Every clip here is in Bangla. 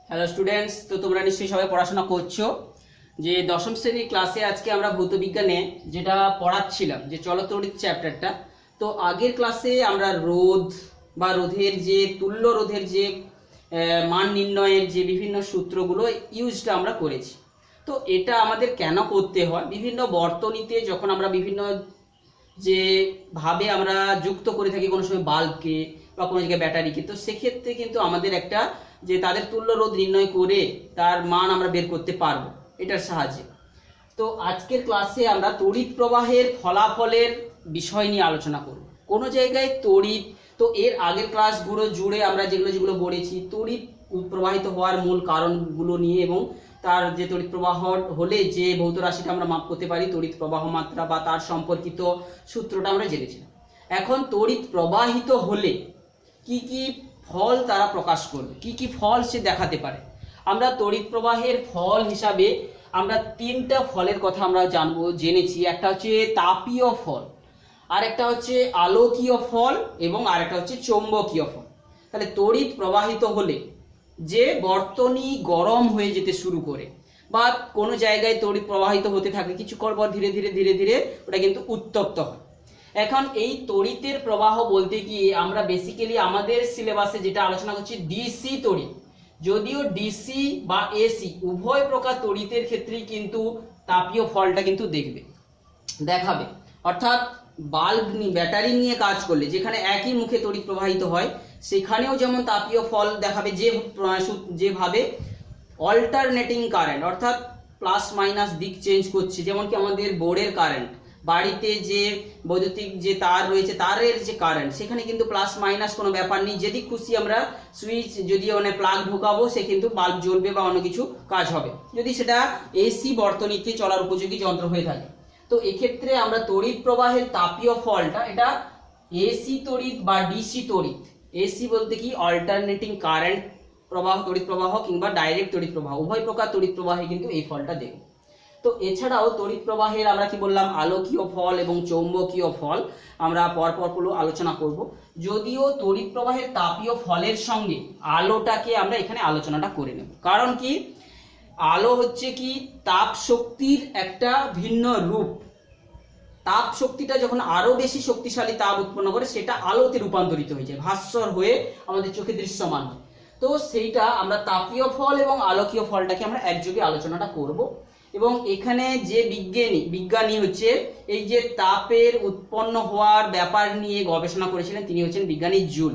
হ্যালো স্টুডেন্টস, তো তোমরা নিশ্চয়ই সবাই পড়াশোনা করছো। যে দশম শ্রেণীর ক্লাসে আজকে আমরা ভৌত বিজ্ঞানে যেটা পড়াচ্ছিলাম, যে চলতড়িৎ চ্যাপ্টারটা, তো আগের ক্লাসে আমরা রোধ বা রোধের যে তুল্য রোধের যে মান নির্ণয়ের যে বিভিন্ন সূত্রগুলো ইউজটা আমরা করেছি। তো এটা আমাদের কেন করতে হয়, বিভিন্ন বর্তনীতে যখন আমরা বিভিন্ন যে ভাবে আমরা যুক্ত করে থাকি কোনো সময় বাল্বকে বা কোনো জায়গায় ব্যাটারিকে, তো সেক্ষেত্রে কিন্তু আমাদের একটা যে তাদের তুল্য রোধ নির্ণয় করে তার মান আমরা বের করতে পারবো এটার সাহায্যে। তো আজকের ক্লাসে আমরা তড়িৎ প্রবাহের ফলাফলের বিষয় নিয়ে আলোচনা করব। কোনো জায়গায় তড়িৎ, তো এর আগের ক্লাসগুলো জুড়ে আমরা যেগুলো বলেছি তড়িৎ প্রবাহিত হওয়ার মূল কারণগুলো নিয়ে, এবং তার যে তড়িৎ প্রবাহ হলে যে ভৌত রাশিটা আমরা মাপ করতে পারি, তড়িৎ প্রবাহ মাত্রা বা তার সম্পর্কিত সূত্রটা আমরা জেনেছিলাম। এখন তড়িৎ প্রবাহিত হলে কি কি ফল তারা প্রকাশ করবে, কি কি ফল সে দেখাতে পারে। আমরা তড়িৎ প্রবাহের ফল হিসাবে আমরা তিনটা ফলের কথা আমরা জেনেছি। একটা হচ্ছে তাপীয় ফল, আর একটা হচ্ছে আলোকীয় ফল, এবং আরেকটা হচ্ছে চৌম্বকীয় ফল। তাহলে তড়িৎ প্রবাহিত হলে যে বর্তনী গরম হয়ে যেতে শুরু করে বা কোনো জায়গায় তড়িৎ প্রবাহিত হতে থাকে, কিছুক্ষণ পর ধীরে ধীরে ধীরে ধীরে ওটা কিন্তু উত্তপ্ত হয়। এখন এই তড়িতের প্রবাহ বলতে গিয়ে আমরা বেসিক্যালি আমাদের সিলেবাসে যেটা আলোচনা করছি ডিসি তড়িৎ, যদিও ডিসি বা এসি উভয় প্রকার তড়িতের ক্ষেত্রেই কিন্তু তাপীয় ফলটা কিন্তু দেখাবে। অর্থাৎ বাল্ব ব্যাটারি নিয়ে কাজ করলে যেখানে একই মুখে তড়িৎ প্রবাহিত হয়, সেখানেও যেমন তাপীয় ফল দেখাবে যেভাবে অল্টারনেটিং কারেন্ট, অর্থাৎ প্লাস মাইনাস দিক চেঞ্জ করছে। যেমন কি আমাদের বোর্ডের কারেন্ট, বাড়িতে যে বৈদ্যুতিক যে তার রয়েছে তারের যে কারেন্ট, সেখানে কিন্তু প্লাস মাইনাস কোনো ব্যাপার নেই। যদি খুশি আমরা সুইচ যদি প্লাগ ঢোকাবো, সে কিন্তু বাল্ব জ্বলবে বা অন্য কিছু কাজ হবে, যদি সেটা এসি বর্তনীতে চলার উপযোগী যন্ত্র হয়ে থাকে। তো এক্ষেত্রে আমরা তড়িৎ প্রবাহের তাপীয় ফলটা এটা এসি তড়িৎ বা ডিসি তড়িৎ, এসি বলতে কি অল্টারনেটিং কারেন্ট প্রবাহ, তড়িৎ প্রবাহ কিংবা ডাইরেক্ট তড়িৎ প্রবাহ, উভয় প্রকার তড়িৎ প্রবাহে কিন্তু এই ফলটা দেখব। তো এছাড়াও তড়িৎ প্রবাহের আমরা কি বললাম আলোকীয় ফল এবং চৌম্বকীয় ফল আমরা পরপর আলোচনা করব। যদিও তড়িৎ প্রবাহের তাপীয় ফলের সঙ্গে আলোটাকে আমরা এখানে আলোচনাটা করে নেব, কারণ কি আলো হচ্ছে কি তাপ শক্তির একটা ভিন্ন রূপ। তাপ শক্তিটা যখন আরো বেশি শক্তিশালী তাপ উৎপন্ন করে, সেটা আলোতে রূপান্তরিত হয়ে যায়, ভাস্বর হয়ে আমাদের চোখে দৃশ্যমান হয়। তো সেইটা আমরা তাপীয় ফল এবং আলোকীয় ফলটাকে আমরা একযোগে আলোচনাটা করব। এবং এখানে যে বিজ্ঞানী হচ্ছে এই যে তাপের উৎপন্ন হওয়ার ব্যাপার নিয়ে গবেষণা করেছিলেন, তিনি হচ্ছেন বিজ্ঞানী জুল।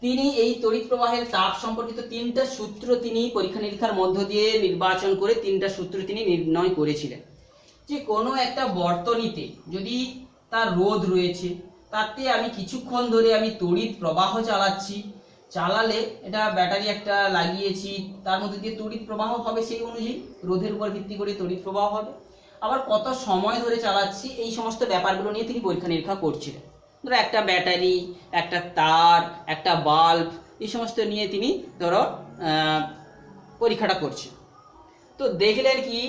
তিনি এই তড়িৎ প্রবাহের তাপ সম্পর্কিত তিনটা সূত্র তিনি পরীক্ষা নিরীক্ষার মধ্য দিয়ে নির্বাচন করে তিনটা সূত্র তিনি নির্ণয় করেছিলেন। যে কোনো একটা বর্তনীতে যদি তার রোধ রয়েছে, তাতে আমি কিছুক্ষণ ধরে আমি তড়িৎ প্রবাহ চালালে এটা ব্যাটারি একটা লাগিয়েছি, তার মধ্যে দিয়ে তড়িৎ প্রবাহ হবে, সেই অনুযায়ী রোধের উপর ভিত্তি করে তড়িৎ প্রবাহ হবে। আবার কত সময় ধরে চালাচ্ছি, এই সমস্ত ব্যাপারগুলো নিয়ে তিনি পরীক্ষা নিরীক্ষা করছিলেন। ধরো একটা ব্যাটারি, একটা তার, একটা বাল্ব, এই সমস্ত নিয়ে তিনি ধরো পরীক্ষাটা করছেন। তো দেখলেন কি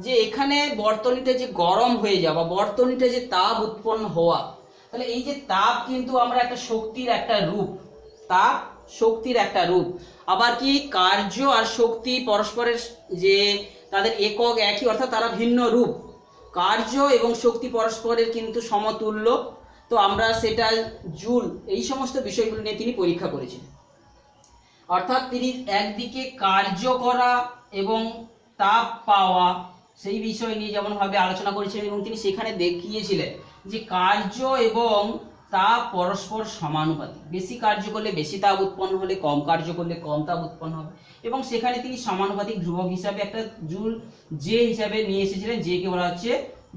যে এখানে বর্তনীটা যে গরম হয়ে যাওয়া, বর্তনীটা যে তাপ উৎপন্ন হওয়া, তাহলে এই যে তাপ কিন্তু আমরা একটা শক্তির একটা রূপ, তাপ শক্তির একটা রূপ। আবার কি কার্য আর শক্তি পরস্পরের যে তাদের একক একই, অর্থাৎ তারা ভিন্ন রূপ। কার্য এবং শক্তি পরস্পরের কিন্তু সমতুল্য। তো আমরা সেটা জুল এই সমস্ত বিষয়গুলো নিয়ে তিনি পরীক্ষা করেছিলেন। অর্থাৎ তিনি একদিকে কার্য করা এবং তাপ পাওয়া সেই বিষয় নিয়ে যেমন ভাবে আলোচনা করেছিলেন, এবং তিনি সেখানে দেখিয়েছিলেন যে কার্য এবং তাপ পরস্পর সমানুপাতিক। বেশি কার্য করলে বেশি তাপ উৎপন্ন হলে, কম কার্য করলে কম তাপ উৎপন্ন হবে। এবং সেখানে তিনি সমানুপাতিক ধ্রুবক হিসাবে একটা জুল যে হিসাবে নিয়ে এসেছিলেন, যে কে বলা হচ্ছে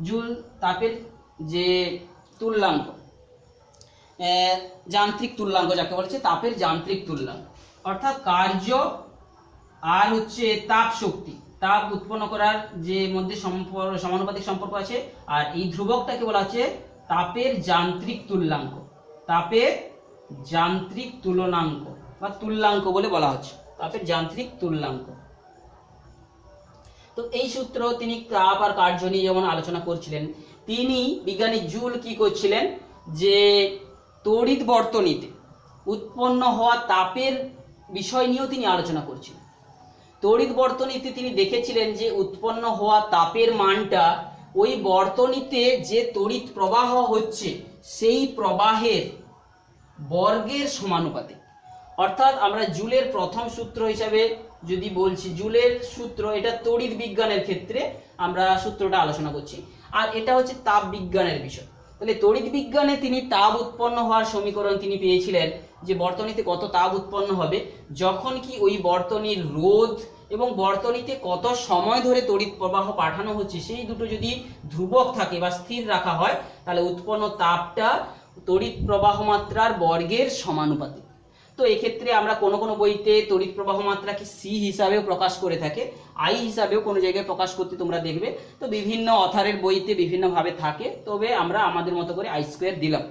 জুল তাপের যে তুল্যাঙ্ক, যান্ত্রিক তুল্যাঙ্ক যাকে বলছে, তাপের যান্ত্রিক তুল্যাঙ্ক। অর্থাৎ কার্য আর হচ্ছে তাপ শক্তি, তাপ উৎপন্ন করার যে মধ্যে সমানুপাতিক সম্পর্ক আছে, আর এই ধ্রুবকটাকে বলা হচ্ছে তাপের যান্ত্রিক তুল্যাঙ্ক, তাপের যান্ত্রিক তুলনাঙ্ক বা তুল্যাঙ্ক বলে বলা হচ্ছে, তাপের যান্ত্রিক তুল্যাঙ্ক। তো এই সূত্র তিনি তাপ আর কার্য নিয়ে যেমন আলোচনা করছিলেন, তিনি বিজ্ঞানী জুল কি করছিলেন যে তড়িৎ বর্তনীতে উৎপন্ন হওয়া তাপের বিষয় নিয়েও তিনি আলোচনা করছিলেন। তড়িৎ বর্তনীতে তিনি দেখেছিলেন যে উৎপন্ন হওয়া তাপের মানটা ওই বর্তনীতে যে তড়িৎ প্রবাহ হচ্ছে সেই প্রবাহের বর্গের সমানুপাতিক। অর্থাৎ আমরা জুলের প্রথম সূত্র হিসাবে যদি বলছি, জুলের সূত্র, এটা তড়িৎ বিজ্ঞানের ক্ষেত্রে আমরা সূত্রটা আলোচনা করছি, আর এটা হচ্ছে তাপ বিজ্ঞানের বিষয়। তাহলে তড়িৎ বিজ্ঞানে তিনি তাপ উৎপন্ন হওয়ার সমীকরণ তিনি পেয়েছিলেন যে বর্তনীতে কত তাপ উৎপন্ন হবে যখন কি ওই বর্তনীর রোধ এবং বর্তনীতে কত সময় ধরে তড়িৎ প্রবাহ পাঠানো হচ্ছে সেই দুটো যদি ধ্রুবক থাকে বা স্থির রাখা হয় তাহলে উৎপন্ন তাপটা তড়িৎ প্রবাহ মাত্রার বর্গের সমানুপাতিক। তো এক্ষেত্রে আমরা কোনো কোনো বইতে তড়িৎ প্রবাহ মাত্রাকে সি হিসাবেও প্রকাশ করে থাকে, আই হিসাবেও কোনো জায়গায় প্রকাশ করতে তোমরা দেখবে। তো বিভিন্ন অথারের বইতে বিভিন্নভাবে থাকে, তবে আমরা আমাদের মতো করে আই স্কোয়ার দিলাম।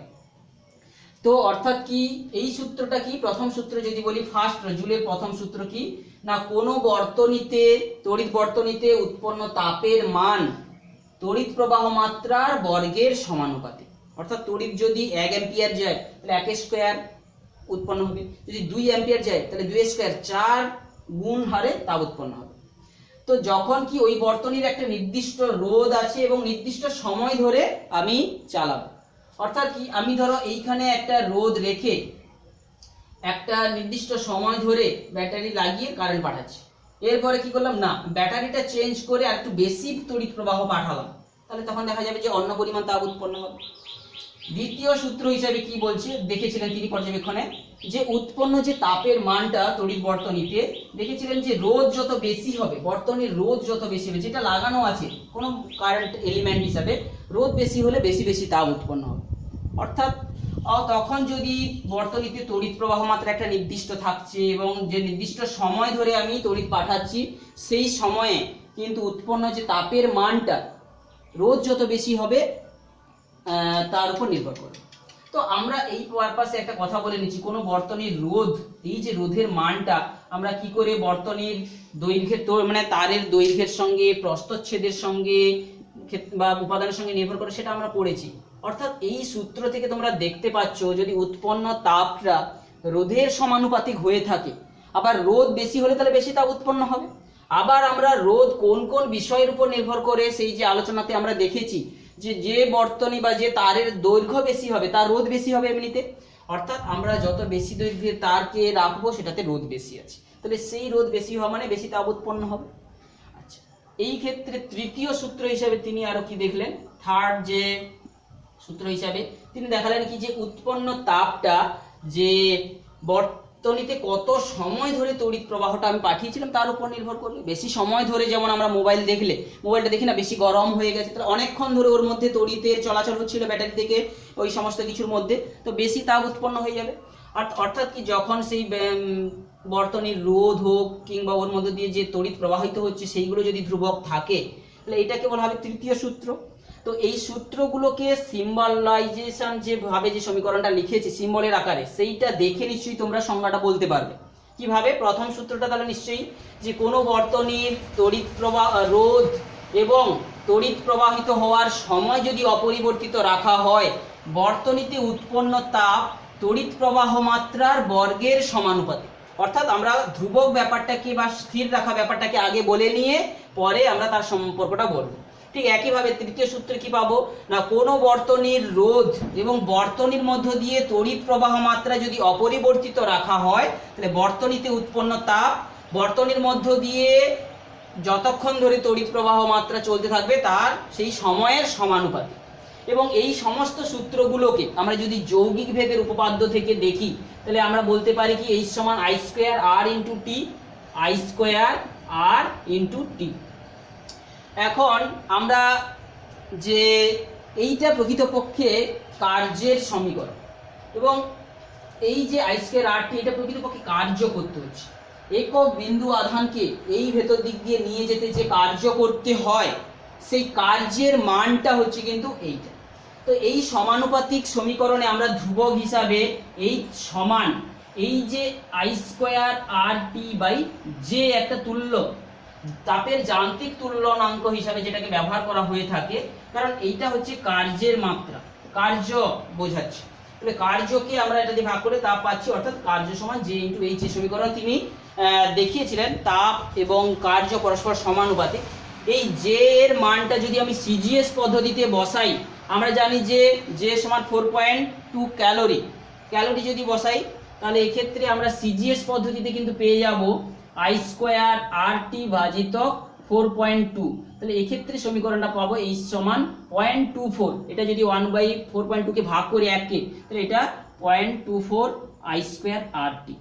তো অর্থাৎ কি এই সূত্রটা কি, প্রথম সূত্র যদি বলি ফার্স্ট জুলের প্রথম সূত্র কি না, কোনো বর্তনীতে তড়িৎ বর্তনীতে উৎপন্ন তাপের মান তড়িৎ প্রবাহ মাত্রার বর্গের সমানুপাতিক। অর্থাৎ তড়িৎ যদি 1 অ্যাম্পিয়ার যায় তাহলে 1 স্কোয়ার উৎপন্ন হবে, যদি 2 অ্যাম্পিয়ার যায় তাহলে 2 স্কোয়ার, 4 গুণ হারে তাপ উৎপন্ন হবে। তো যখন কি ওই বর্তনীর একটা নির্দিষ্ট রোধ আছে এবং নির্দিষ্ট সময় ধরে আমি চালাবো, অর্থাৎ কি আমি ধরো এইখানে একটা রোধ রেখে একটা নির্দিষ্ট সময় ধরে ব্যাটারি লাগিয়ে কারেন্ট পাঠাচ্ছি, এরপরে কি করলাম না ব্যাটারিটা চেঞ্জ করে আর একটু বেশি তড়িৎ প্রবাহ পাঠালাম, তাহলে তখন দেখা যাবে যে অন্য পরিমাণ তাপ উৎপন্ন হবে। দ্বিতীয় সূত্র হিসাবে কি বলছে দেখেছিলেন তিনি পর্যবেক্ষণে যে উৎপন্ন যে তাপের মানটা তড়িৎ বর্তনীতে দেখেছিলেন যে রোধ যত বেশি হবে, বর্তনীর রোধ যত বেশি হবে, যেটা লাগানো আছে কোনো কারেন্ট এলিমেন্ট হিসাবে, রোধ বেশি হলে বেশি বেশি তাপ উৎপন্ন হবে। অর্থাৎ তখন যদি বর্তনীতে তড়িৎ প্রবাহ মাত্রা একটা নির্দিষ্ট থাকছে এবং যে নির্দিষ্ট সময় ধরে আমি তড়িৎ পাঠাচ্ছি সেই সময়ে কিন্তু উৎপন্ন যে তাপের মানটা রোধ যত বেশি হবে তার উপর নির্ভর করে। তো আমরা এই পারপাসে একটা কথা বলে নিচ্ছি, কোনো বর্তনীর রোধ, এই যে রোধের মানটা আমরা কি করে বর্তনীর দৈর্ঘ্যের মানে তারের দৈর্ঘ্যের সঙ্গে প্রস্থচ্ছেদের সঙ্গে বা উপাদানের সঙ্গে নির্ভর করে সেটা আমরা পড়েছি। অর্থাৎ এই সূত্র থেকে তোমরা দেখতে পাচ্ছ যদি উৎপন্ন তাপটা রোধের সমানুপাতিক হয়ে থাকে, আবার রোধ বেশি হলে তাহলে বেশি তাপ উৎপন্ন হবে। আবার আমরা রোধ কোন কোন বিষয়ের উপর নির্ভর করে সেই যে আলোচনাতে আমরা দেখেছি যে বর্তনী বা যে তারের দৈর্ঘ্য বেশি হবে তার রোধ বেশি হবে এমনিতে, অর্থাৎ আমরা যত বেশি দৈর্ঘ্যের তারকে রাখবো সেটাতে রোধ বেশি আছে, তাহলে সেই রোধ বেশি হওয়া মানে বেশি তাপ উৎপন্ন হবে। আচ্ছা, এই ক্ষেত্রে তৃতীয় সূত্র হিসাবে তিনি আরো কি দেখলেন, থার্ড যে সূত্র হিসাবে তিনি দেখালেন কি যে উৎপন্ন তাপটা যে বর্তনীতে কত সময় ধরে তড়িৎ প্রবাহটা আমি পাঠিয়েছিলাম তার উপর নির্ভর করবে। বেশি সময় ধরে, যেমন আমরা মোবাইলটা দেখি না বেশি গরম হয়ে গেছে, তাহলে অনেকক্ষণ ধরে ওর মধ্যে তড়িতের চলাচল হচ্ছিল ব্যাটারি থেকে ওই সমস্ত কিছুর মধ্যে, তো বেশি তাপ উৎপন্ন হয়ে যাবে। অর্থাৎ কি যখন সেই বর্তনীর রোধ হোক কিংবা ওর মধ্যে দিয়ে যে তড়িৎ প্রবাহিত হচ্ছে সেইগুলো যদি ধ্রুবক থাকে তাহলে এটাকে বলা হবে তৃতীয় সূত্র। তো এই সূত্রগুলোকে সিম্বলাইজেশন যেভাবে যে সমীকরণটা লিখেছি সিম্বলের আকারে সেইটা দেখে নিশ্চয়ই তোমরা সংজ্ঞাটা বলতে পারবে। কিভাবে? প্রথম সূত্রটা তাহলে নিশ্চয়ই যে কোনো বর্তনীর তড়িৎ প্রবাহ রোধ এবং তড়িৎ প্রবাহিত হওয়ার সময় যদি অপরিবর্তিত রাখা হয় বর্তনীতে উৎপন্ন তাপ তড়িৎ প্রবাহ মাত্রার বর্গের সমানুপাতিক। অর্থাৎ আমরা ধ্রুবক ব্যাপারটাকে বা স্থির রাখা ব্যাপারটাকে আগে বলে নিয়ে পরে আমরা তার সম্পর্কটা বলবো। ঠিক একইভাবে তৃতীয় সূত্রে কি পাবো না, কোনো বর্তনীর রোধ এবং বর্তনীর মধ্য দিয়ে তড়িৎ প্রবাহ মাত্রা যদি অপরিবর্তিত রাখা হয় তাহলে বর্তনীতে উৎপন্ন তাপ বর্তনীর মধ্য দিয়ে যতক্ষণ ধরে তড়িৎ প্রবাহ মাত্রা চলতে থাকবে তার সেই সময়ের সমানুপাতিক। এবং এই সমস্ত সূত্রগুলোকে আমরা যদি যৌগিক ভেদের উপপাদ্য থেকে দেখি তাহলে আমরা বলতে পারি কি H সমান I square R into T, I square R into T. এখন আমরা যে এইটা প্রকৃতপক্ষে কার্যের সমীকরণ এবং এই যে I স্কোয়ার R টি এটা প্রকৃতপক্ষে কার্য করতে হচ্ছে। একক বিন্দু আধানকে এই ভেতর দিক দিয়ে নিয়ে যেতে যে কার্য করতে হয় সেই কার্যের মানটা হচ্ছে কিন্তু এইটা। তো এই সমানুপাতিক সমীকরণে আমরা ধ্রুবক হিসাবে এই সমান এই যে I square R T by যে একটা তুল্য তাপের যান্ত্রিক তুল্যনাঙ্ক হিসাবে যেটাকে ব্যবহার করা হয়ে থাকে, কারণ এইটা হচ্ছে কার্যের মাত্রা, কার্য বোঝাচ্ছে। তো তাহলে কার্যকে আমরা এটা দিয়ে ভাগ করে তাপ পাচ্ছি, অর্থাৎ কার্য সমান জে ইন্টু এইচ এর সমীকরণ তিনি দেখিয়েছিলেন। তাপ এবং কার্য পরস্পর সমানুপাতিক। এই জে এর মানটা যদি আমি সিজিএস পদ্ধতিতে বসাই, আমরা জানি যে জে সমান 4.2 ক্যালোরি। ক্যালোরি যদি বসাই তাহলে এক্ষেত্রে আমরা সিজিএস পদ্ধতিতে কিন্তু পেয়ে যাব আই স্কোয়ার আর টি ভাজিত 4.2। তাহলে এক্ষেত্রে সমীকরণটা পাবো এইচ সমান 0.24। এটা যদি 1/4.2 কে ভাগ করি 1 কে, তাহলে এটা 0.24 আই স্কোয়ার আর টি।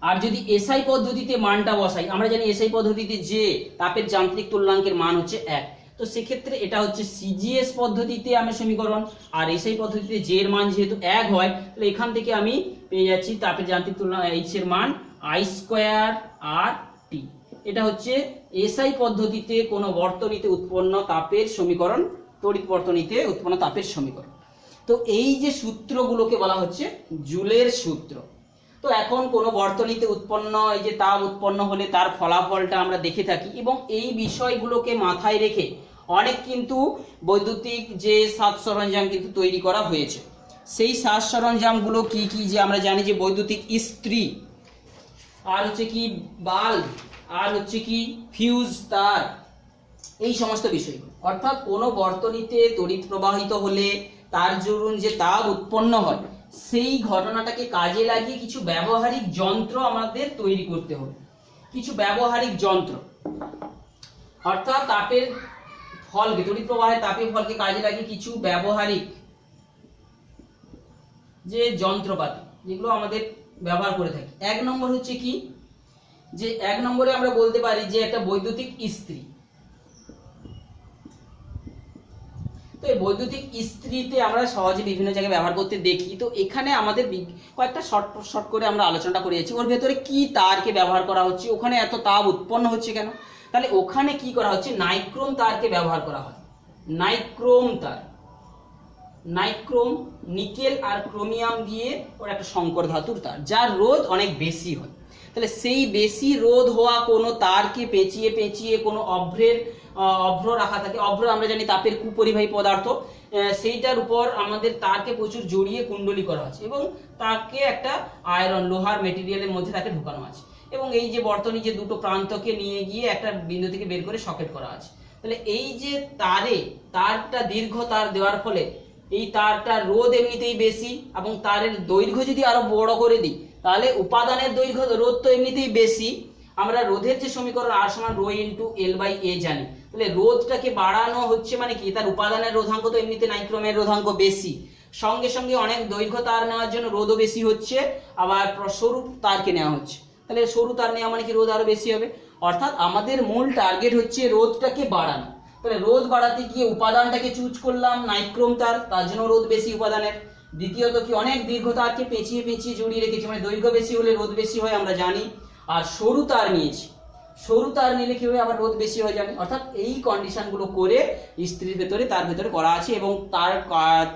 আর যদি এসআই পদ্ধতিতে মানটা বসাই, আমরা জানি এসআই পদ্ধতিতে যে তাপের যান্ত্রিক তুল্যাঙ্কের মান হচ্ছে 1, তো সেক্ষেত্রে এটা হচ্ছে সিজিএস পদ্ধতিতে আমি সমীকরণ, আর এসআই পদ্ধতিতে জে এর মান যেহেতু 1 হয়, তাহলে এখান থেকে আমি পেয়ে যাচ্ছি তাপের যান্ত্রিক তুল্যাঙ্ক এইচ এর মান আই স্কোয়ার আর টি। এটা হচ্ছে এসআই পদ্ধতিতে কোনো বর্তনীতে উৎপন্ন তাপের সমীকরণ, তড়িৎ বর্তনীতে উৎপন্ন তাপের সমীকরণ। তো এই যে সূত্রগুলোকে বলা হচ্ছে জুলের সূত্র। তো এখন কোনো বর্তনীতে উৎপন্ন এই যে তাপ উৎপন্ন হলে তার ফলাফলটা আমরা দেখে থাকি, এবং এই বিষয়গুলোকে মাথায় রেখে অনেক কিন্তু বৈদ্যুতিক যে সাজ সরঞ্জাম কিন্তু তৈরি করা হয়েছে। সেই সাজ সরঞ্জামগুলো কি কি, যে আমরা জানি যে বৈদ্যুতিক ইস্ত্রি, আর হচ্ছে কি বাল্ব, আর হচ্ছে কি ফিউজ তার, এই সমস্ত বিষয়গুলো। অর্থাৎ কোনো বর্তনীতে তড়িৎ প্রবাহিত হলে তার দরুন যে তাপ উৎপন্ন হয়, সেই ঘটনাটাকে কাজে লাগিয়ে কিছু ব্যবহারিক যন্ত্র আমাদের তৈরি করতে হবে। কিছু ব্যবহারিক যন্ত্র, অর্থাৎ তাপের ফলকে, তড়িৎ প্রবাহের তাপের ফলকে কাজে লাগিয়ে কিছু ব্যবহারিক যে যন্ত্রপাতি যেগুলো আমাদের ব্যবহার করে থাকি। 1 নম্বর হচ্ছে কি, যে 1 নম্বরে আমরা বলতে পারি যে একটা বৈদ্যুতিক ইস্ত্রি। তো এই বৈদ্যুতিক ইস্ত্রিতে আমরা সহজে বিভিন্ন জায়গায় ব্যবহার করতে দেখি। তো এখানে আমাদের কয়েকটা শর্ট করে আমরা আলোচনা করে যাচ্ছি। ওর ভেতরে কি তারকে ব্যবহার করা হচ্ছে, ওখানে এত তাপ উৎপন্ন হচ্ছে কেন, তাহলে ওখানে কি করা হচ্ছে, নাইক্রোম তারকে ব্যবহার করা হয়। নাইক্রোম তার, নাইক্রোম নিকেল আর ক্রোমিয়াম দিয়ে ওর একটা সংকর ধাতুর তার, যার রোধ অনেক বেশি হয়। তাহলে সেই বেশি রোধ হওয়া কোনো তারকে পেঁচিয়ে পেঁচিয়ে কোনো অভ্র রাখা থাকে। অভ্র আমরা জানি তাপের কুপরিবাহী পদার্থ, সেইটার উপর আমাদের তারকে প্রচুর জড়িয়ে কুণ্ডলী করা আছে, এবং তাকে একটা আয়রন লোহার মেটেরিয়ালের মধ্যে তাকে ঢুকানো আছে, এবং এই যে বর্তনী যে দুটো প্রান্তকে নিয়ে গিয়ে একটা বিন্দু থেকে বের করে সকেট করা আছে। তাহলে এই যে তারটা দীর্ঘ তার দেওয়ার ফলে এই তারটার রোধ এমনিতেই বেশি, এবং তারের দৈর্ঘ্য যদি আরো বড় করে দিই তাহলে উপাদানের দৈর্ঘ্য, রোধ তো এমনিতেই বেশি। আমরা রোধের যে সমীকরণ আর সমান রো ইন্টু এল বাই এ জানি, তাহলে রোধটাকে বাড়ানো হচ্ছে মানে কি, তার উপাদানের রোধাঙ্ক তো এমনিতে নাইক্রোমের রোধাঙ্ক বেশি, সঙ্গে সঙ্গে অনেক দৈর্ঘ্য তার নেওয়ার জন্য রোধও বেশি হচ্ছে, আবার সরু তারকে নেওয়া হচ্ছে। তাহলে সরু তার নেওয়া মানে কি রোধ আরো বেশি হবে। অর্থাৎ আমাদের মূল টার্গেট হচ্ছে রোধটাকে বাড়ানো। তাহলে রোধ বাড়াতে গিয়ে উপাদানটাকে চুজ করলাম নাইক্রোম তার, তার জন্য রোধ বেশি উপাদানের। দ্বিতীয়ত কি, অনেক দীর্ঘ তারকে পেঁচিয়ে পেঁচিয়ে জড়িয়ে রেখেছি, মানে দৈর্ঘ্য বেশি হলে রোধ বেশি হয় আমরা জানি। আর সরু তার নিয়েছি, সরু তার নিলে কি হবে, আবার রোধ বেশি হয়ে যাবে। অর্থাৎ এই কন্ডিশনগুলো করে ইস্ত্রির ভেতরে তার ভেতরে করা আছে, এবং তার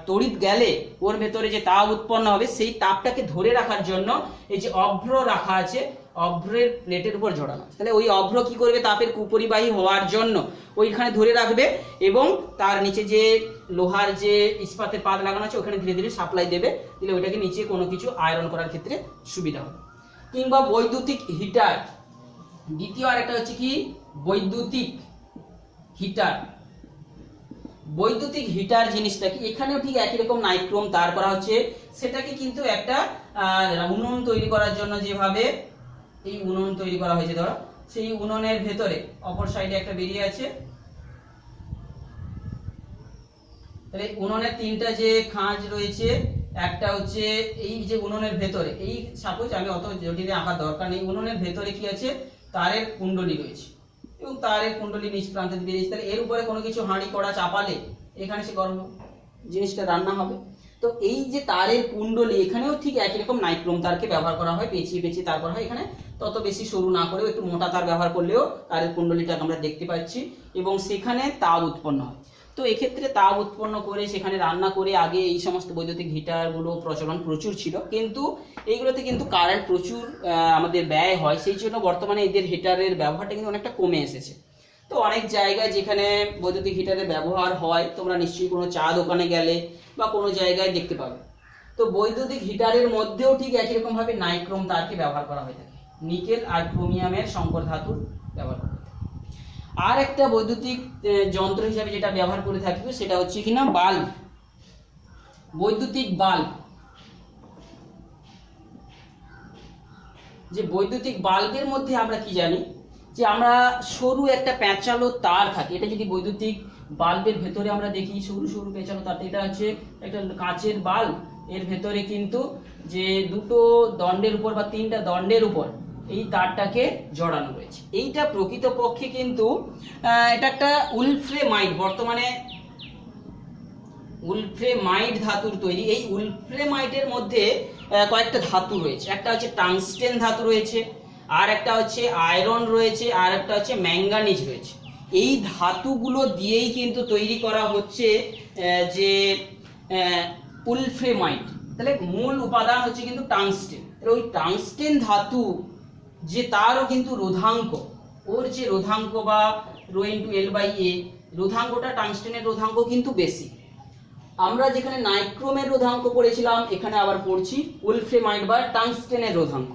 তড়িৎ গেলে ওর ভেতরে যে তাপ উৎপন্ন হবে সেই তাপটাকে ধরে রাখার জন্য এই যে অভ্র রাখা আছে, অভ্রের প্লেটের উপর জড়ানো। তাহলে ওই অভ্র কি করবে, তাপের কুপরিবাহী হওয়ার জন্য ওইখানে ধরে রাখবে, এবং তার নিচে যে লোহার যে ইস্পাতের পাত লাগানো আছে ওখানে ধীরে ধীরে সাপ্লাই দেবে, দিলে ওইটাকে নিচে কোনো কিছু আয়রন করার ক্ষেত্রে সুবিধা হবে। কিংবা বৈদ্যুতিক হিটার, দ্বিতীয় আরেকটা হচ্ছে কি বৈদ্যুতিক হিটার। বৈদ্যুতিক হিটার জিনিসটা কি, এখানেও ঠিক একই রকম নাইক্রোম তার করা হচ্ছে। সেটাকে কিন্তু একটা উনুন তৈরি করার জন্য যেভাবে এই উনুন তৈরি করা হয়েছে, ধরো সেই উনুনের ভেতরে অপর সাইডে একটা বেরিয়ে আছে, তাহলে উনুনের 3টা যে খাঁজ রয়েছে, একটা হচ্ছে এই যে উনুনের ভেতরে, এই সাপোজ আমি অত জটিলে আঁকার দরকার নেই, উনুনের ভেতরে কি আছে, তারের কুণ্ডলী রয়েছে, এবং তারের কুণ্ডলী নিচ প্রান্তে বেরিয়েছে। তাহলে এর উপরে কোনো কিছু হাঁড়ি কড়া চাপালে এখানে সে গরম জিনিসটা রান্না হবে। তো এই যে তারের কুণ্ডলী, এখানেও ঠিক একই রকম নাইক্রোম তারকে ব্যবহার করা হয়, পেঁচিয়ে পেঁচিয়ে তার করা হয়। এখানে তত বেশি সরু না করেও একটু মোটা তার ব্যবহার করলেও তারের কুণ্ডলীটাকে আমরা দেখতে পাচ্ছি, এবং সেখানে তাপ উৎপন্ন হয়। তো এক্ষেত্রে তাপ উৎপন্ন করে সেখানে রান্না করে, আগে এই সমস্ত বৈদ্যুতিক হিটারগুলো প্রচলন প্রচুর ছিল, কিন্তু এইগুলোতে কিন্তু কারেন্ট প্রচুর আমাদের ব্যয় হয়, সেই জন্য বর্তমানে এদের হিটারের ব্যবহারটা কিন্তু অনেকটা কমে এসেছে। তো অনেক জায়গায় যেখানে বৈদ্যুতিক হিটারের ব্যবহার হয়, তোমরা নিশ্চয়ই কোনো চা দোকানে গেলে বা কোনো জায়গায় দেখতে পাবে তো বৈদ্যুতিক হিটারের মধ্যেও ঠিক একই রকম ভাবে নাইক্রোম তারকে ব্যবহার করা হয়ে থাকে, নিকেল আর ক্রোমিয়ামের সংকর ধাতুর ব্যবহার করা হয়। আর একটা বৈদ্যুতিক যন্ত্র হিসাবে যেটা ব্যবহার করে থাকি সেটা হচ্ছে কিনা বাল্ব, বৈদ্যুতিক বাল্ব। যে বৈদ্যুতিক বাল্বের মধ্যে আমরা কি জানি যে আমরা সরু একটা প্যাঁচালো তার থাকে, এটা যদি বৈদ্যুতিক বাল্বের ভেতরে আমরা দেখি সরু সরু পেঁচানো তার, এটা হচ্ছে একটা কাঁচের বাল্ব, এর ভেতরে কিন্তু যে দুটো দণ্ডের উপর বা তিনটা দণ্ডের উপর এই তারটাকে জড়ানো রয়েছে। এইটা প্রকৃতপক্ষে কিন্তু এটা একটা উলফ্রেমাইট, বর্তমানে উলফ্রেমাইট ধাতুর তৈরি। এই উলফ্রেমাইটের মধ্যে কয়েকটা ধাতু রয়েছে, একটা হচ্ছে টাংস্টেন ধাতু রয়েছে, আর একটা হচ্ছে আয়রন রয়েছে, আর একটা হচ্ছে ম্যাঙ্গানিজ রয়েছে। এই ধাতুগুলো দিয়েই কিন্তু তৈরি করা হচ্ছে যে উলফ্রেমাইট। তাহলে মূল উপাদান হচ্ছে কিন্তু টাংস্টেন। ওই টাংস্টেন ধাতু যে তারও কিন্তু রোধাঙ্ক, ওর যে রোধাঙ্ক বা রো ইন্টু এল বাই এ, রোধাঙ্কটা টাংস্টেনের রোধাঙ্ক কিন্তু বেশি। আমরা যেখানে নাইক্রোমের রোধাঙ্ক পড়েছিলাম, এখানে আবার পড়ছি উলফ্রেমাইট বা টাংস্টেনের রোধাঙ্ক।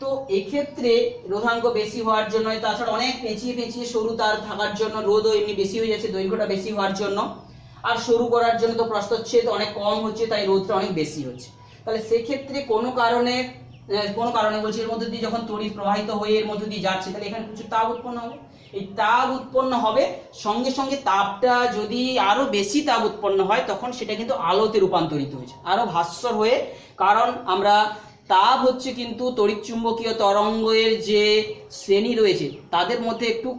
তো এক্ষেত্রে রোধাঙ্ক বেশি হওয়ার জন্য, তাছাড়া অনেক পেঁচিয়ে পেঁচিয়ে সরু তার থাকার জন্য রোধও এমনি বেশি হয়ে যাচ্ছে, দৈর্ঘ্যটা বেশি হওয়ার জন্য, আর সরু করার জন্য তো প্রস্থচ্ছেদ অনেক কম হচ্ছে, তাই রোধটা অনেক বেশি হচ্ছে। তাহলে সেক্ষেত্রে কোনো কারণে বলছি এর মধ্যে দিয়ে যখন তড়িৎ প্রবাহিত হয়ে এর মধ্যে দিয়ে যাচ্ছে, তাহলে এখানে কিছু তাপ উৎপন্ন হবে। এই তাপ উৎপন্ন হবে, সঙ্গে সঙ্গে তাপটা যদি আরো বেশি তাপ উৎপন্ন হয় তখন সেটা কিন্তু আলোতে রূপান্তরিত হয়েছে, আরো ভাস্বর হয়ে। কারণ আমরা তাপ হচ্ছে কিন্তু তড়িৎ চুম্বকীয় তরঙ্গের যে শ্রেণী রয়েছে তাদের মধ্যে একটু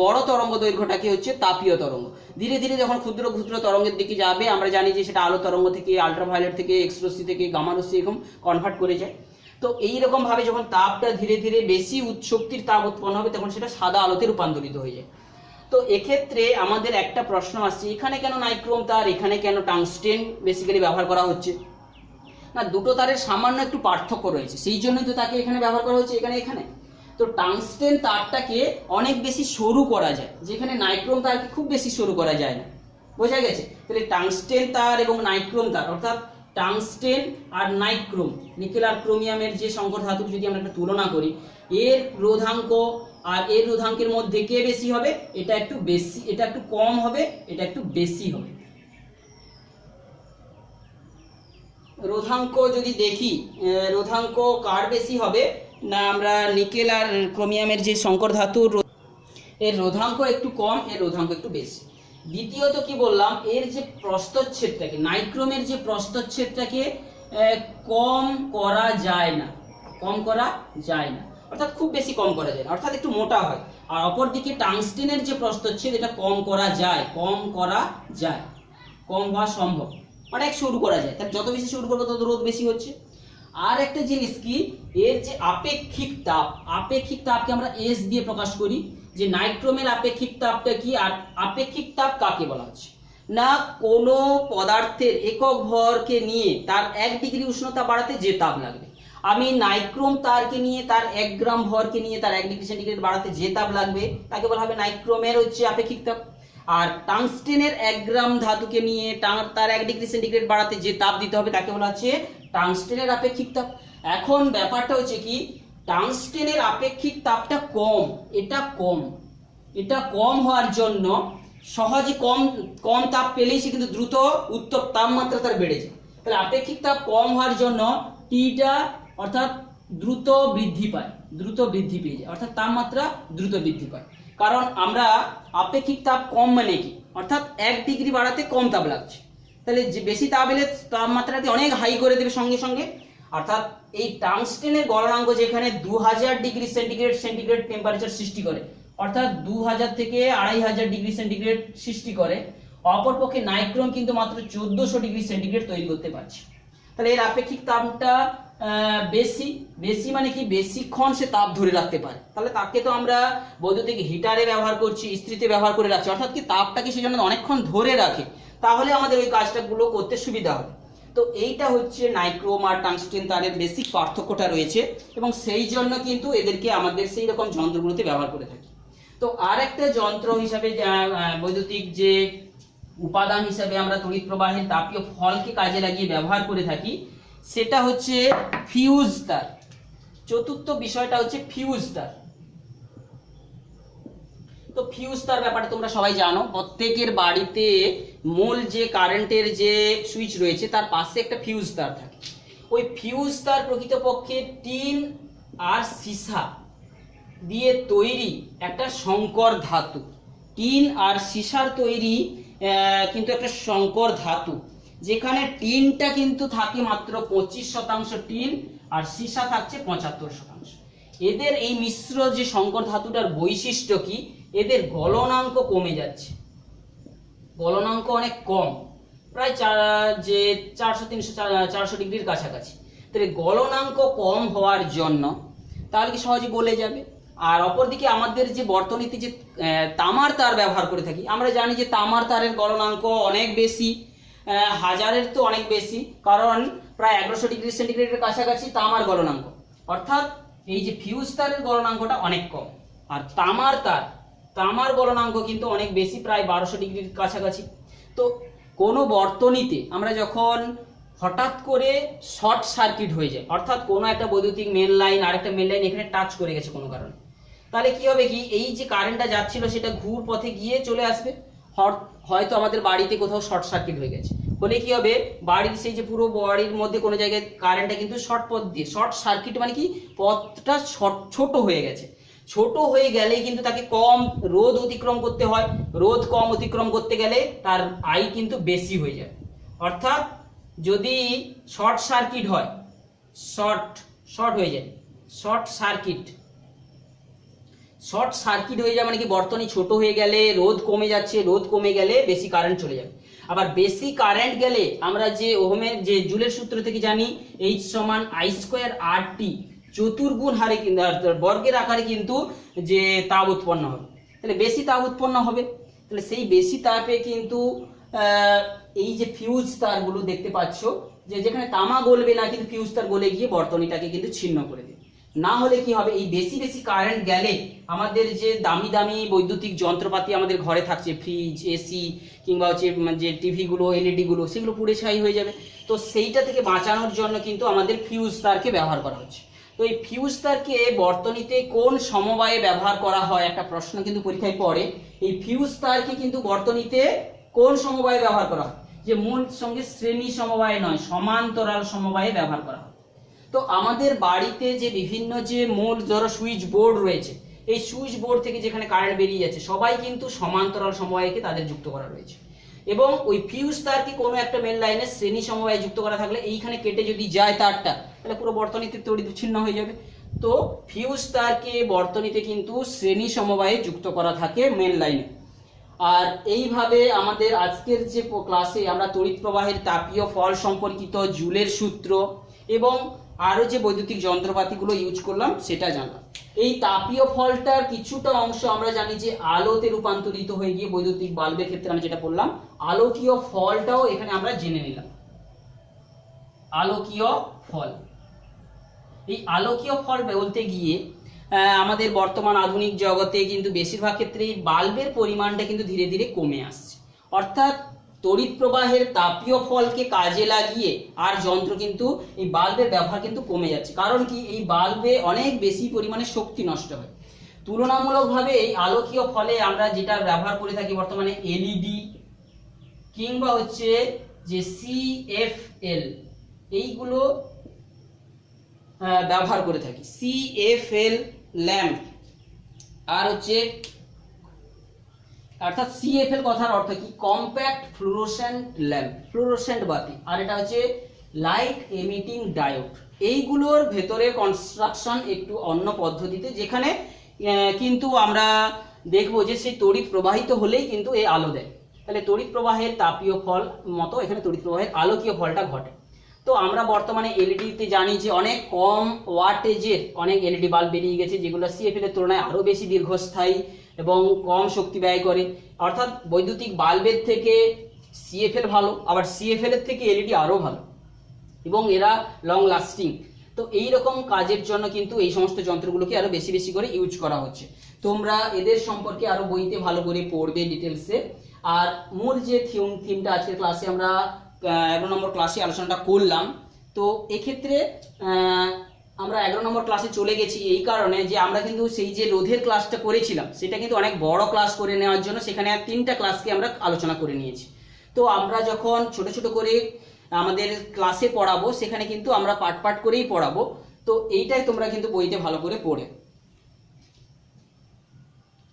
বড় তরঙ্গ দৈর্ঘ্যটাকে হচ্ছে তাপীয় তরঙ্গ। ধীরে ধীরে যখন ক্ষুদ্র ক্ষুদ্র তরঙ্গের দিকে যাবে, আমরা জানি যে সেটা আলো তরঙ্গ থেকে, আল্ট্রাভায়োলেট থেকে, এক্স রশ্মি থেকে গামা রশ্মি এরকম কনভার্ট করে যায়। তো এইরকম ভাবে যখন তাপটা ধীরে ধীরে বেশি শক্তির তাপ উৎপন্ন হবে তখন সেটা সাদা আলোতে রূপান্তরিত হয়ে যায়। তো এক্ষেত্রে আমাদের একটা প্রশ্ন আসছে, এখানে কেন নাইক্রোম তার, এখানে কেন টাংস্টেন বেসিক্যালি ব্যবহার করা হচ্ছে? না, দুটো তারের সামান্য একটু পার্থক্য রয়েছে, সেই জন্যই তো তাকে এখানে ব্যবহার করা হচ্ছে, এখানে। তো টাংস্টেন তারটাকে অনেক বেশি সরু করা যায়, যেখানে নাইক্রোম তারকে খুব বেশি সরু করা যায় না। বোঝা গেছে? তাহলে টাংস্টেন তার এবং নাইক্রোম তার, অর্থাৎ টাংস্টেন আর নাইক্রোম, নিকেল আর ক্রোমিয়ামের যে সংকর ধাতুর যদি আমরা একটা তুলনা করি, এর রোধাঙ্ক আর এর রোধাঙ্কের মধ্যে কে বেশি হবে? এটা একটু বেশি, এটা একটু কম হবে, এটা একটু বেশি হবে। রোধাঙ্ক যদি দেখি, রোধাঙ্ক কার বেশি হবে? না, আমরা নিকেল আর ক্রোমিয়ামের যে সংকর ধাতুর এর রোধাঙ্ক একটু কম, এর রোধাঙ্ক একটু বেশি। দ্বিতীয়ত কি বললাম, এর যে প্রস্থচ্ছেদটাকে, নাইক্রোমের যে প্রস্থচ্ছেদটাকে কম করা যায় না, অর্থাৎ খুব বেশি কম করা যায় না, অর্থাৎ একটু মোটা হয়। আর অপরদিকে টাংস্টেনের যে প্রস্থচ্ছেদ, এটা কম করা যায়, কম হওয়া সম্ভব, অনেক সরু করা যায়। তাহলে যত বেশি সরু করবো তত রোধ বেশি হচ্ছে। আর একটা জিনিস কি, এর যে আপেক্ষিক তাপকে আমরা এস দিয়ে প্রকাশ করি। যে নাইক্রোমের আপেক্ষিক তাপটা কি, আর আপেক্ষিক তাপ কাকে বলা হচ্ছে? না, কোনো পদার্থের একক ভরকে নিয়ে তার 1 ডিগ্রি উষ্ণতা বাড়াতে যে তাপ লাগবে, আমি নাইক্রোম তারকে নিয়ে তার 1 গ্রাম ভরকে নিয়ে তার 1 ডিগ্রি সেন্টিগ্রেড বাড়াতে যে তাপ লাগবে তাকে বলা হবে নাইক্রোমের হচ্ছে আপেক্ষিক তাপ। আর টাংস্টেনের 1 গ্রাম ধাতুকে নিয়ে তার 1 ডিগ্রি সেন্টিগ্রেড বাড়াতে যে তাপ দিতে হবে তাকে বলা হচ্ছে টাংস্টেনের আপেক্ষিক তাপ। এখন ব্যাপারটা হচ্ছে কি, টাংস্টেনের আপেক্ষিক তাপটা কম, এটা কম হওয়ার জন্য সহজে কম তাপ পেলেই সে কিন্তু দ্রুত উত্তপ্ত তাপমাত্রা তার বেড়ে যায়। তাহলে আপেক্ষিক তাপ কম হওয়ার জন্য টিটা অর্থাৎ দ্রুত বৃদ্ধি পেয়ে যায়, অর্থাৎ তাপমাত্রা দ্রুত বৃদ্ধি পায়। কারণ আমরা আপেক্ষিক তাপ কম মানে কি, অর্থাৎ 1 ডিগ্রি বাড়াতে কম তাপ লাগছে, তাহলে যে বেশি তাপ এলে তাপমাত্রাকে অনেক হাই করে দেবে সঙ্গে সঙ্গে। অর্থাৎ এই টাংস্টেনের গলনাঙ্ক যেখানে 2000 ডিগ্রি সেন্টিগ্রেড টেম্পারেচার সৃষ্টি করে, অর্থাৎ 2000 থেকে 2500 ডিগ্রি সেন্টিগ্রেড সৃষ্টি করে, অপরপক্ষে নাইক্রোম কিন্তু মাত্র 1400 ডিগ্রি সেন্টিগ্রেড তৈরি করতে পারছে। তাহলে এর আপেক্ষিক তাপটা বেশি মানে কি, বেশিক্ষণ সে তাপ ধরে রাখতে পারে। তাহলে তাকে তো আমরা বৈদ্যুতিক হিটারে ব্যবহার করছি, ইস্ত্রিতে ব্যবহার করে রাখছি, অর্থাৎ কি তাপটাকে সে যেন অনেকক্ষণ ধরে রাখে, তাহলে আমাদের ওই কাজটাগুলো করতে সুবিধা হবে। তো এইটা হচ্ছে নাইক্রোম আর টাংস্টেন তারের বেসিক পার্থক্যটা রয়েছে, এবং সেই জন্য কিন্তু এদেরকে আমাদের সেই রকম যন্ত্রগুলোতে ব্যবহার করে থাকি। তো আর একটা যন্ত্র হিসাবে বৈদ্যুতিক যে উপাদান হিসেবে আমরা তড়িৎ প্রবাহের তাপীয় ফলকে কাজে লাগিয়ে ব্যবহার করে থাকি সেটা হচ্ছে ফিউজ তার। চতুর্থ বিষয়টা হচ্ছে ফিউজ তার। তো ফিউজ তার ব্যাপারে তোমরা সবাই জানো, প্রত্যেকের বাড়িতে মূল যে কারেন্টের যে সুইচ রয়েছে তার পাশে একটা ফিউজ তার থাকে। ওই ফিউজ তার প্রকৃতপক্ষে টিন আর সীসা দিয়ে তৈরি একটা সংকর ধাতু। টিন আর সীসার তৈরি কিন্তু একটা সংকর ধাতু, যেখানে টিনটা কিন্তু থাকে মাত্র 25% টিন আর সীসা থাকছে 75%। এদের এই মিশ্র যে সংকর ধাতুটার বৈশিষ্ট্য কি, এদের গলনাঙ্ক কমে যাচ্ছে, গলনাঙ্ক অনেক কম, প্রায় 400 ডিগ্রির কাছাকাছি। তাহলে গলনাঙ্ক কম হওয়ার জন্য তাহলে কি সহজে গলে যাবে। আর অপরদিকে আমাদের যে বর্তনীতে যে তামার তার ব্যবহার করে থাকি, আমরা জানি যে তামার তারের গলনাঙ্ক অনেক বেশি, হাজারের তো অনেক বেশি, কারণ প্রায় 1100 ডিগ্রি সেন্টিগ্রেডের কাছাকাছি তামার গলনাঙ্ক। অর্থাৎ এই যে ফিউজ তারের গলনাঙ্কটা অনেক কম, আর তামার গলনাঙ্ক কিন্তু অনেক বেশি, প্রায় 1200 ডিগ্রির কাছাকাছি। তো কোনো বর্তনীতে আমরা যখন হঠাৎ করে শর্ট সার্কিট হয়ে যায়, অর্থাৎ কোনো একটা বৈদ্যুতিক মেন লাইন আরেকটা মেন লাইন এখানে টাচ করে গেছে কোনো কারণে, তাহলে কি হবে কি, এই যে কারেন্টটা যাচ্ছিল সেটা ঘুর পথে গিয়ে চলে আসবে। হয়তো আমাদের বাড়িতে কোথাও শর্ট সার্কিট হয়ে গেছে, ফলে কি হবে, বাড়ির সেই যে পুরো বাড়ির মধ্যে কোনো জায়গায় কারেন্টটা কিন্তু শর্ট পথ দিয়ে, শর্ট সার্কিট মানে কি, পথটা ছোট হয়ে গেছে। ছোট হয়ে গেলেই কিন্তু তাকে কম রোধ অতিক্রম করতে হয়, রোধ কম অতিক্রম করতে গেলে তার আই কিন্তু বেশি হয়ে যায়। অর্থাৎ যদি শর্ট সার্কিট হয়, শর্ট হয়ে যায়, শর্ট সার্কিট হয়ে যায় মানে কি, বর্তনী ছোট হয়ে গেলে রোধ কমে যাচ্ছে, রোধ কমে গেলে বেশি কারেন্ট চলে যাবে। আবার বেশি কারেন্ট গেলে আমরা যে ওহমের যে জুলের সূত্র থেকে জানি H সমান I² RT, চতুর্গুণ হারে কিন্তু বর্গের আকারে কিন্তু যে তাপ উৎপন্ন হবে, তাহলে বেশি তাপ উৎপন্ন হবে। তাহলে সেই বেশি তাপে কিন্তু এই যে ফিউজ তারগুলো দেখতে পাচ্ছ যে যেখানে তামা গলবে না, কিন্তু ফিউজ তার গলে গিয়ে বর্তনীটাকে কিন্তু ছিন্ন করে দেবে। না হলে কি হবে, এই বেশি কারেন্ট গেলে আমাদের যে দামি বৈদ্যুতিক যন্ত্রপাতি আমাদের ঘরে থাকছে, ফ্রিজ, এসি কিংবা হচ্ছে যে টিভিগুলো, এলইডি গুলো, সেগুলো পুড়ে ছাই হয়ে যাবে। তো সেইটা থেকে বাঁচানোর জন্য কিন্তু আমাদের ফিউজ তারকে ব্যবহার করা হচ্ছে। তো এই ফিউজ তারকে বর্তনীতে কোন সমবায়ে ব্যবহার করা হয়, একটা প্রশ্ন কিন্তু পরীক্ষায় পড়ে। এই ফিউজ তারকে কিন্তু বর্তনীতে কোন সমবায়ে ব্যবহার করা হয়, যে মূল সঙ্গে শ্রেণী সমবায়ে নয়, সমান্তরাল সমবায়ে ব্যবহার করা হয়। তো আমাদের বাড়িতে যে বিভিন্ন যে মূল ধরো সুইচ বোর্ড রয়েছে, এই সুইচ বোর্ড থেকে যেখানে কারেন্ট বেরিয়ে যাচ্ছে সবাই কিন্তু সমান্তরাল সমবায়কে তাদের যুক্ত করা রয়েছে। এবং ওই ফিউজ তারকে কোনো একটা মেন লাইনের শ্রেণী সমবায়ে যুক্ত করা থাকলে এইখানে কেটে যদি যায় তারটা, তাহলে পুরো বর্তনীতে তড়িৎ বিচ্ছিন্ন হয়ে যাবে। তো ফিউজ তারকে বর্তনীতে কিন্তু শ্রেণী সমবায়ে যুক্ত করা থাকে মেন লাইনে। আর এইভাবে আমাদের আজকের যে ক্লাসে আমরা তড়িৎ প্রবাহের তাপীয় ফল সম্পর্কিত জুলের সূত্র এবং আরো যে বৈদ্যুতিক যন্ত্রপাতিগুলো ইউজ করলাম সেটা জানলাম। এই তাপীয় ফলটার কিছুটা অংশ আমরা জানি যে আলোতে রূপান্তরিত হয়ে গিয়ে বৈদ্যুতিক বাল্বের ক্ষেত্রে আমি যেটা বললাম, আলোকীয় ফলটাও এখানে আমরা জেনে নিলাম। আলোকীয় ফল, এই আলোকীয় ফল বলতে গিয়ে আমাদের বর্তমান আধুনিক জগতে কিন্তু বেশিরভাগ ক্ষেত্রেই বাল্বের পরিমাণটা কিন্তু ধীরে ধীরে কমে আসছে। অর্থাৎ তড়িৎ প্রবাহের তাপীয় ফলকে কাজে লাগিয়ে আর যন্ত্র কিন্তু এই বাল্বের ব্যবহার কিন্তু কমে যাচ্ছে। কারণ কি, এই বাল্বে অনেক বেশি পরিমাণে শক্তি নষ্ট হয়। তুলনামূলকভাবে এই আলোকীয় ফলে আমরা যেটা ব্যবহার করে থাকি বর্তমানে এলইডি কিংবা হচ্ছে যে CFL, এইগুলো ব্যবহার করে থাকি। CFL ল্যাম্প আর হচ্ছে, অর্থাৎ CFL কথার অর্থ কি, কম্প্যাক্ট ফ্লুরোসেন্ট ল্যাম্প, ফ্লুরোসেন্ট বাতি, আর এটা হচ্ছে লাইট এমিটিং ডায়োড। এইগুলোর ভেতরে কনস্ট্রাকশন একটু অন্য পদ্ধতিতে, যেখানে কিন্তু আমরা দেখবো যে সেই তড়িৎ প্রবাহিত হলেই কিন্তু এই আলো দেয়। তাহলে তড়িৎ প্রবাহের তাপীয় ফল মতো এখানে তড়িৎ প্রবাহের আলোকীয় ফলটা ঘটে। তো আমরা বর্তমানে এলইডিতে জানি যে অনেক কম ওয়াটেজের অনেক এলইডি বাল্ব বেরিয়ে গেছে, যেগুলো CFL এর তুলনায় আরো বেশি দীর্ঘস্থায়ী এবং কম শক্তি ব্যয় করে। অর্থাৎ বৈদ্যুতিক বাল্বের থেকে CFL ভালো, আবার CFL এর থেকে এলইডি আরো ভালো, এবং এরা লং লাস্টিং। তো এই রকম কাজের জন্য কিন্তু এই সমস্ত যন্ত্রগুলোকে আরো বেশি করে ইউজ করা হচ্ছে। তোমরা এদের সম্পর্কে আরো বইতে ভালো করে পড়বে ডিটেলসে। আর মূল যে থিমটা আজকের ক্লাসে আমরা 11 নম্বর ক্লাসে আলোচনাটা করলাম। তো এক্ষেত্রে আমরা 11 নম্বর ক্লাসে চলে গেছি এই কারণে যে আমরা কিন্তু সেই যে রোধের ক্লাসটা করেছিলাম সেটা কিন্তু অনেক বড় ক্লাস করে নেওয়ার জন্য সেখানে 3টা ক্লাসকে আমরা আলোচনা করে নিয়েছি। তো আমরা যখন ছোট ছোট করে আমাদের ক্লাসে পড়াবো সেখানে কিন্তু আমরা পার্ট পার্ট করেই পড়াবো। তো এইটাই তোমরা কিন্তু বইতে ভালো করে পড়ে